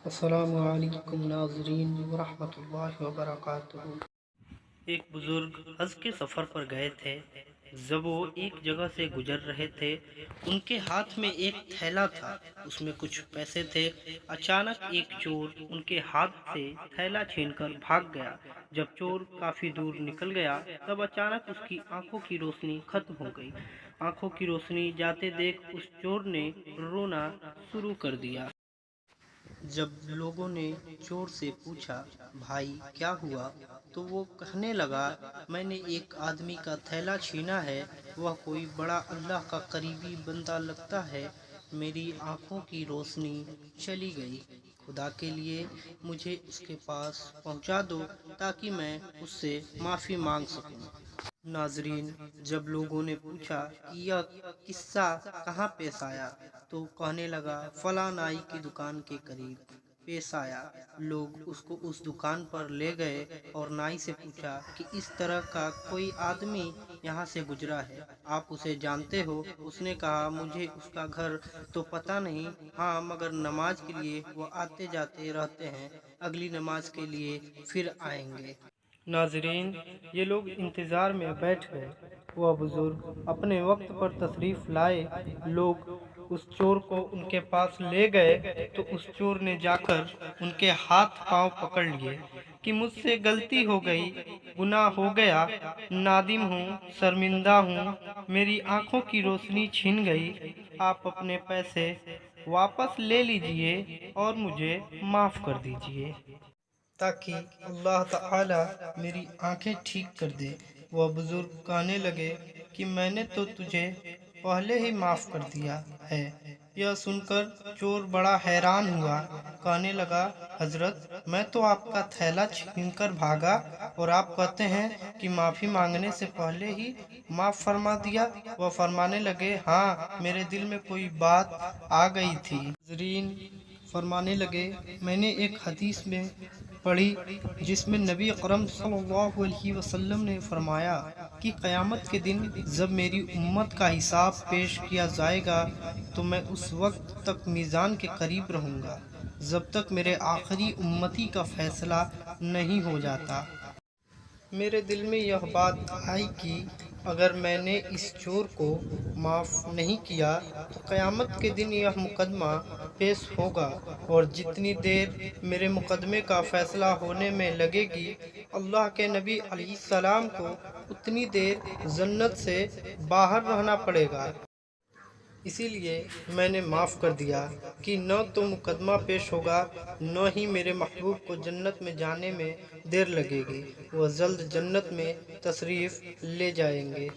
السلام علیکم ناظرین ورحمۃ اللہ وبرکاتہ۔ ایک بزرگ حج کے سفر پر گئے تھے۔ جب وہ ایک جگہ سے گزر رہے تھے، ان کے ہاتھ میں ایک تھیلا تھا، اس میں کچھ پیسے تھے۔ اچانک ایک چور ان کے ہاتھ سے تھیلا چھین کر بھاگ گیا۔ جب چور کافی دور نکل گیا، تب اچانک اس کی آنکھوں کی روشنی ختم ہو گئی۔ آنکھوں کی روشنی جاتے دیکھ اس چور نے رونا شروع کر دیا۔ جب لوگوں نے چور سے پوچھا، بھائی کیا ہوا، تو وہ کہنے لگا، میں نے ایک آدمی کا تھیلا چھینا ہے، وہ کوئی بڑا اللہ کا قریبی بندہ لگتا ہے، میری آنکھوں کی روشنی چلی گئی، خدا کے لیے مجھے اس کے پاس پہنچا دو تاکہ میں اس سے معافی مانگ سکوں۔ ناظرین، جب لوگوں نے پوچھا کہ یہ قصہ کہاں پیش آیا، تو کہنے لگا فلاں نائی کی دکان کے قریب پیش آیا۔ لوگ اس کو اس دکان پر لے گئے اور نائی سے پوچھا کہ اس طرح کا کوئی آدمی یہاں سے گزرا ہے، آپ اسے جانتے ہو؟ اس نے کہا، مجھے اس کا گھر تو پتہ نہیں، ہاں مگر نماز کے لیے وہ آتے جاتے رہتے ہیں، اگلی نماز کے لیے پھر آئیں گے۔ ناظرین، یہ لوگ انتظار میں بیٹھ گئے۔ وہ بزرگ اپنے وقت پر تشریف لائے۔ لوگ اس چور کو ان کے پاس لے گئے تو اس چور نے جا کر ان کے ہاتھ پاؤں پکڑ لیے کہ مجھ سے غلطی ہو گئی، گناہ ہو گیا، نادم ہوں، شرمندہ ہوں، میری آنکھوں کی روشنی چھن گئی، آپ اپنے پیسے واپس لے لیجئے اور مجھے معاف کر دیجئے تاکہ اللہ تعالی میری آنکھیں ٹھیک کر دے۔ وہ بزرگ کہنے لگے کہ میں نے تو تجھے پہلے ہی معاف کر دیا ہے۔ یہ سن کر چور بڑا حیران ہوا، کہنے لگا، حضرت میں تو آپ کا تھیلا چھین کر بھاگا اور آپ کہتے ہیں کہ معافی مانگنے سے پہلے ہی معاف فرما دیا۔ وہ فرمانے لگے، ہاں میرے دل میں کوئی بات آ گئی تھی۔ ناظرین، فرمانے لگے، میں نے ایک حدیث میں پڑھی جس میں نبی اکرم صلی اللہ علیہ وسلم نے فرمایا کہ قیامت کے دن جب میری امت کا حساب پیش کیا جائے گا تو میں اس وقت تک میزان کے قریب رہوں گا جب تک میرے آخری امتی کا فیصلہ نہیں ہو جاتا۔ میرے دل میں یہ بات آئی کہ اگر میں نے اس چور کو معاف نہیں کیا تو قیامت کے دن یہ مقدمہ پیش ہوگا، اور جتنی دیر میرے مقدمے کا فیصلہ ہونے میں لگے گی، اللہ کے نبی علیہ السلام کو اتنی دیر جنت سے باہر رہنا پڑے گا۔ اسی لیے میں نے معاف کر دیا کہ نہ تو مقدمہ پیش ہوگا، نہ ہی میرے محبوب کو جنت میں جانے میں دیر لگے گی، وہ جلد جنت میں تشریف لے جائیں گے۔